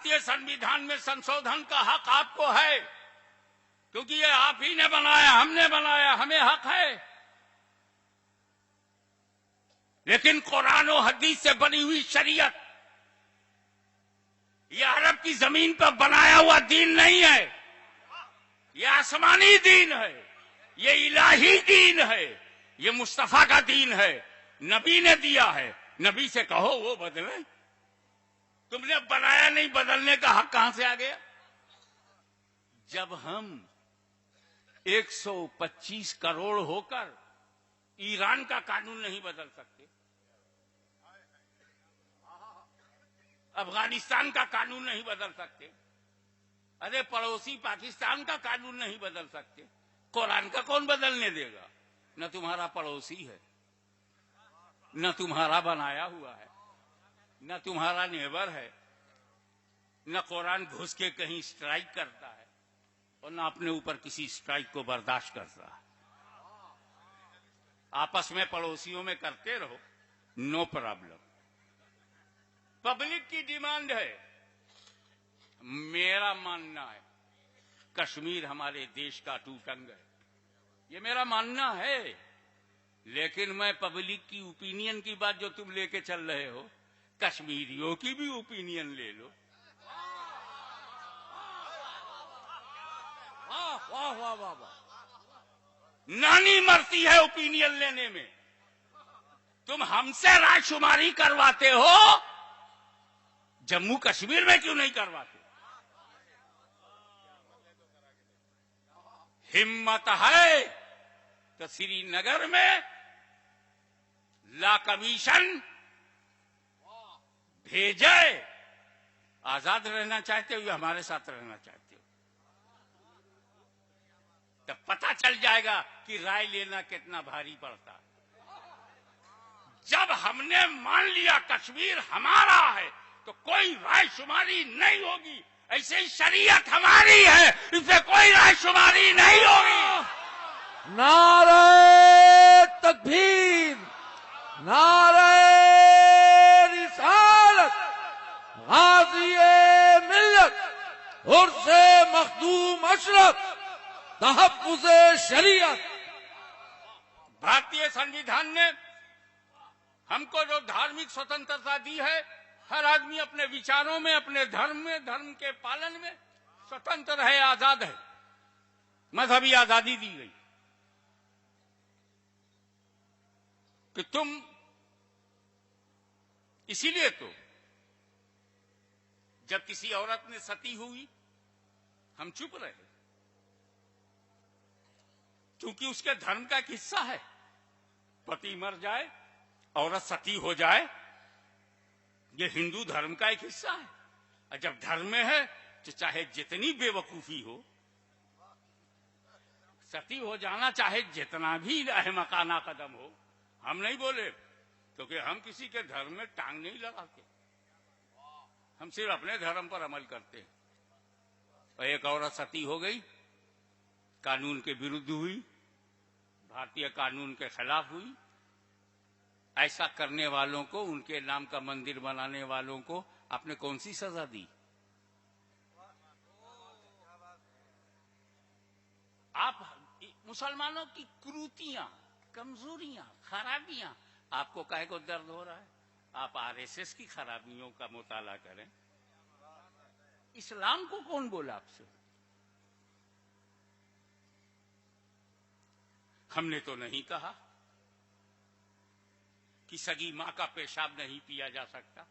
भारतीय संविधान में संशोधन का हक आपको है, क्योंकि ये आप ही ने बनाया, हमने बनाया, हमें हक है। लेकिन कुरान और हदीस से बनी हुई शरीयत ये अरब की जमीन पर बनाया हुआ दीन नहीं है, ये आसमानी दीन है, ये इलाही दीन है, ये मुस्तफा का दीन है, नबी ने दिया है। नबी से कहो वो बदले, तुमने बनाया नहीं, बदलने का हक कहां से आ गया? जब हम 125 करोड़ होकर ईरान का कानून नहीं बदल सकते, अफगानिस्तान का कानून नहीं बदल सकते, अरे पड़ोसी पाकिस्तान का कानून नहीं बदल सकते, कुरान का कौन बदलने देगा? न तुम्हारा पड़ोसी है, न तुम्हारा बनाया हुआ है, न तुम्हारा नेबर है, न कुरान घुस के कहीं स्ट्राइक करता है और न अपने ऊपर किसी स्ट्राइक को बर्दाश्त करता है। आपस में पड़ोसियों में करते रहो, नो प्रॉब्लम। पब्लिक की डिमांड है, मेरा मानना है कश्मीर हमारे देश का अटूट अंग है, ये मेरा मानना है। लेकिन मैं पब्लिक की ओपिनियन की बात जो तुम लेके चल रहे हो, कश्मीरियों की भी ओपिनियन ले लो। वाह वाह वाह वाह वाह, नानी मरती है ओपिनियन लेने में। तुम हमसे रायशुमारी करवाते हो, जम्मू कश्मीर में क्यों नहीं करवाते? हिम्मत है तो श्रीनगर में ला कमीशन भेजे। आजाद रहना चाहते हो या हमारे साथ रहना चाहते हो? तब पता चल जाएगा कि राय लेना कितना भारी पड़ता है। जब हमने मान लिया कश्मीर हमारा है तो कोई रायशुमारी नहीं होगी। ऐसे ही शरीयत हमारी है, इससे कोई रायशुमारी नहीं होगी। नारे तकबीर, नारे रिसालत, गाज़ी मिल्लत उर्से मखदूम अशरफ, तहफ़्फ़ुज़े शरीयत। भारतीय संविधान ने हमको जो धार्मिक स्वतंत्रता दी है, हर आदमी अपने विचारों में, अपने धर्म में, धर्म के पालन में स्वतंत्र है, आजाद है। मजहबी आजादी दी गई कि तुम, इसीलिए तो जब किसी औरत ने सती हुई हम चुप रहे, क्योंकि उसके धर्म का एक हिस्सा है। पति मर जाए, औरत सती हो जाए, ये हिंदू धर्म का एक हिस्सा है। और जब धर्म में है तो चाहे जितनी बेवकूफी हो, सती हो जाना चाहे जितना भी अहमकाना कदम हो, हम नहीं बोले, क्योंकि हम किसी के धर्म में टांग नहीं लगाते, हम सिर्फ अपने धर्म पर अमल करते हैं। और एक औरत सती हो गई, कानून के विरुद्ध हुई, भारतीय कानून के खिलाफ हुई। ऐसा करने वालों को, उनके नाम का मंदिर बनाने वालों को आपने कौन सी सजा दी? आप मुसलमानों की क्रूतियां, कमजोरियां, खराबियां आपको काहे को दर्द हो रहा है? आप आरएसएस की खराबियों का मुताला करें। इस्लाम को कौन बोला आपसे? हमने तो नहीं कहा कि सगी मां का पेशाब नहीं पिया जा सकता,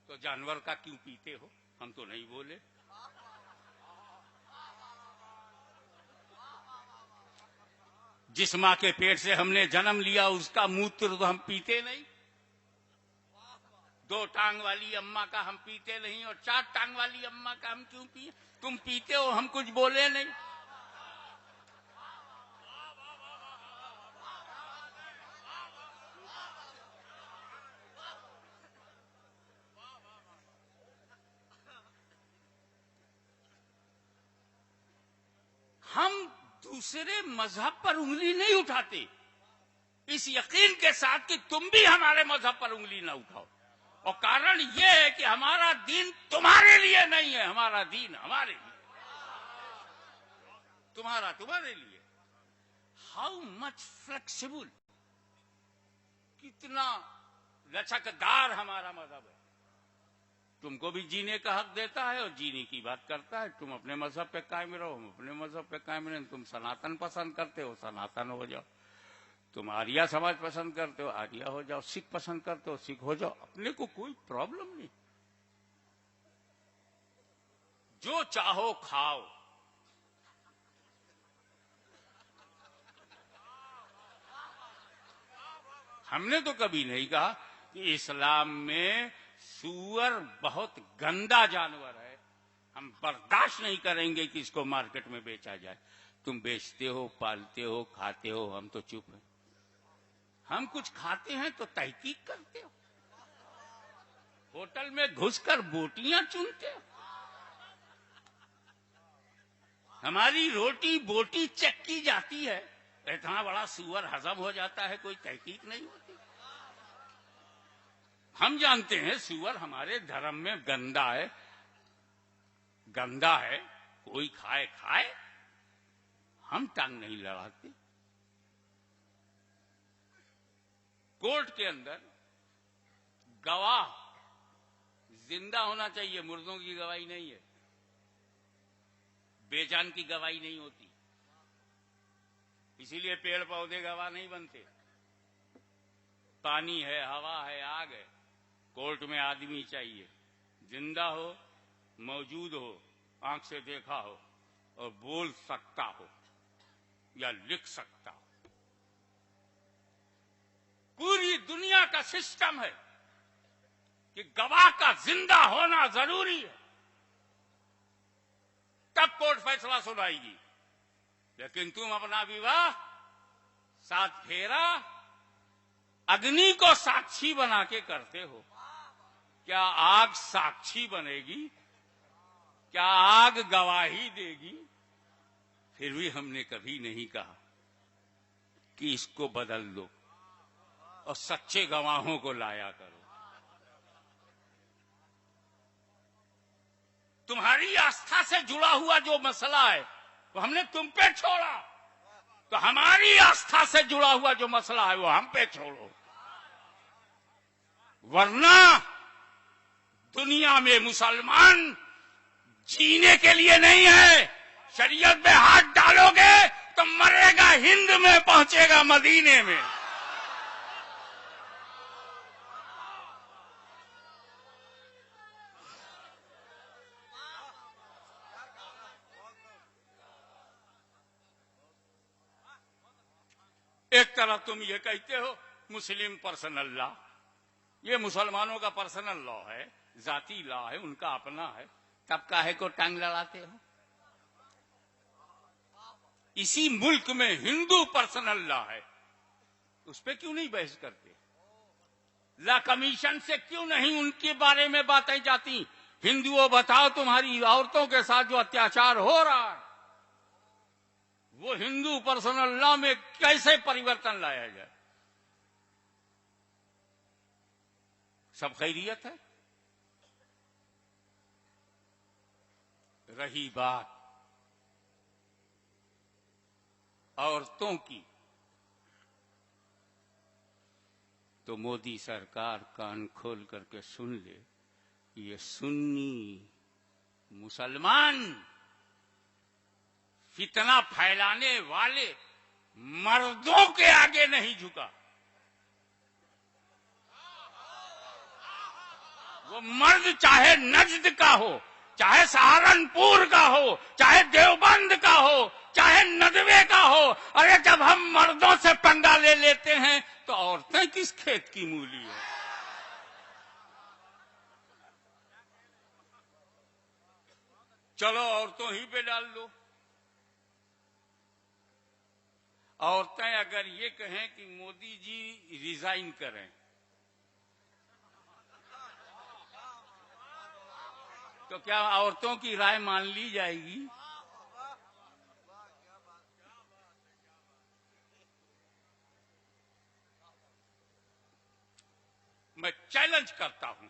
तो जानवर का क्यों पीते हो? हम तो नहीं बोले। जिस मां के पेट से हमने जन्म लिया उसका मूत्र तो हम पीते नहीं। 2 टांग वाली अम्मा का हम पीते नहीं, और 4 टांग वाली अम्मा का हम क्यों पिए? तुम पीते हो, हम कुछ बोले नहीं। हम दूसरे मजहब पर उंगली नहीं उठाते, इस यकीन के साथ कि तुम भी हमारे मजहब पर उंगली ना उठाओ। और कारण यह है कि हमारा दीन तुम्हारे लिए नहीं है, हमारा दीन हमारे लिए, तुम्हारा तुम्हारे लिए। हाउ मच फ्लेक्सिबल, कितना लचकदार हमारा मजहब है। तुमको भी जीने का हक देता है और जीने की बात करता है। तुम अपने मजहब पे कायम रहो, हम अपने मजहब पे कायम रहें। तुम सनातन पसंद करते हो, सनातन हो जाओ। तुम आर्या समाज पसंद करते हो, आर्या हो जाओ। सिख पसंद करते हो, सिख हो जाओ। अपने को कोई प्रॉब्लम नहीं, जो चाहो खाओ। हमने तो कभी नहीं कहा कि इस्लाम में सूअर बहुत गंदा जानवर है, हम बर्दाश्त नहीं करेंगे कि इसको मार्केट में बेचा जाए। तुम बेचते हो, पालते हो, खाते हो, हम तो चुप हैं। हम कुछ खाते हैं तो तहकीक करते हो, होटल में घुसकर बोटियां चुनते हो। हमारी रोटी बोटी चेक की जाती है, इतना बड़ा सूअर हजम हो जाता है, कोई तहकीक नहीं होती। हम जानते हैं सूअर हमारे धर्म में गंदा है, गंदा है, कोई खाए खाए, हम टांग नहीं लड़ाते। कोर्ट के अंदर गवाह जिंदा होना चाहिए, मुर्दों की गवाही नहीं है, बेजान की गवाही नहीं होती। इसीलिए पेड़ पौधे गवाह नहीं बनते। पानी है, हवा है, आग है, कोर्ट में आदमी चाहिए, जिंदा हो, मौजूद हो, आंख से देखा हो और बोल सकता हो या लिख सकता हो। पूरी दुनिया का सिस्टम है कि गवाह का जिंदा होना जरूरी है, तब कोर्ट फैसला सुनाएगी। लेकिन तुम अपना विवाह 7 फेरा अग्नि को साक्षी बना के करते हो। क्या आग साक्षी बनेगी? क्या आग गवाही देगी? फिर भी हमने कभी नहीं कहा कि इसको बदल दो और सच्चे गवाहों को लाया करो। तुम्हारी आस्था से जुड़ा हुआ जो मसला है वो हमने तुम पे छोड़ा, तो हमारी आस्था से जुड़ा हुआ जो मसला है वो हम पे छोड़ो। वरना दुनिया में मुसलमान जीने के लिए नहीं है। शरीयत में हाथ डालोगे तो मरेगा हिंद में, पहुंचेगा मदीने में। एक तरफ तुम ये कहते हो मुस्लिम पर्सनल लॉ, ये मुसलमानों का पर्सनल लॉ है, जाती लॉ है, उनका अपना है, तब काहे को टांग लड़ाते हो? इसी मुल्क में हिंदू पर्सनल लॉ है, उस पर क्यों नहीं बहस करते? लॉ कमीशन से क्यों नहीं उनके बारे में बातें जाती? हिंदुओं बताओ, तुम्हारी औरतों के साथ जो अत्याचार हो रहा है वो हिंदू पर्सनल लॉ में कैसे परिवर्तन लाया जाए? सब खैरियत है। रही बात औरतों की, तो मोदी सरकार कान खोल करके सुन ले, ये सुन्नी मुसलमान फितना फैलाने वाले मर्दों के आगे नहीं झुका। वो मर्द चाहे नजद का हो, चाहे सहारनपुर का हो, चाहे देवबंद का हो, चाहे नदवे का हो। अरे जब हम मर्दों से पंगा ले लेते हैं तो औरतें किस खेत की मूली है? चलो औरतों ही पे डाल दो। औरतें अगर ये कहें कि मोदी जी रिजाइन करें तो क्या औरतों की राय मान ली जाएगी? मैं चैलेंज करता हूं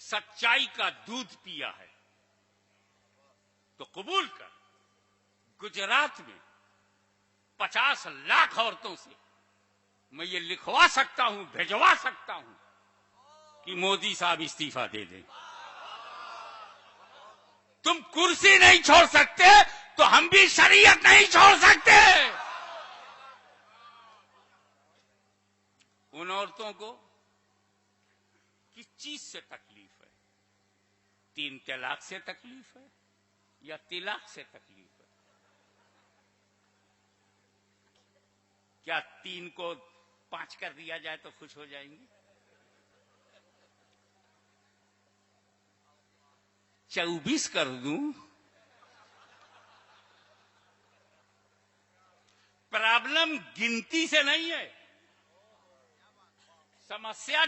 सच्चाई का दूध पिया है तो कबूल कर। गुजरात में 50 लाख औरतों से मैं ये लिखवा सकता हूं, भिजवा सकता हूं कि मोदी साहब इस्तीफा दे दें। तुम कुर्सी नहीं छोड़ सकते तो हम भी शरीयत नहीं छोड़ सकते। उन औरतों को किस चीज से तकलीफ है? 3 तलाक से तकलीफ है या तिलाक से तकलीफ है? क्या 3 को 5 कर दिया जाए तो खुश हो जाएंगे? 24 कर दूं? प्रॉब्लम गिनती से नहीं है, समस्या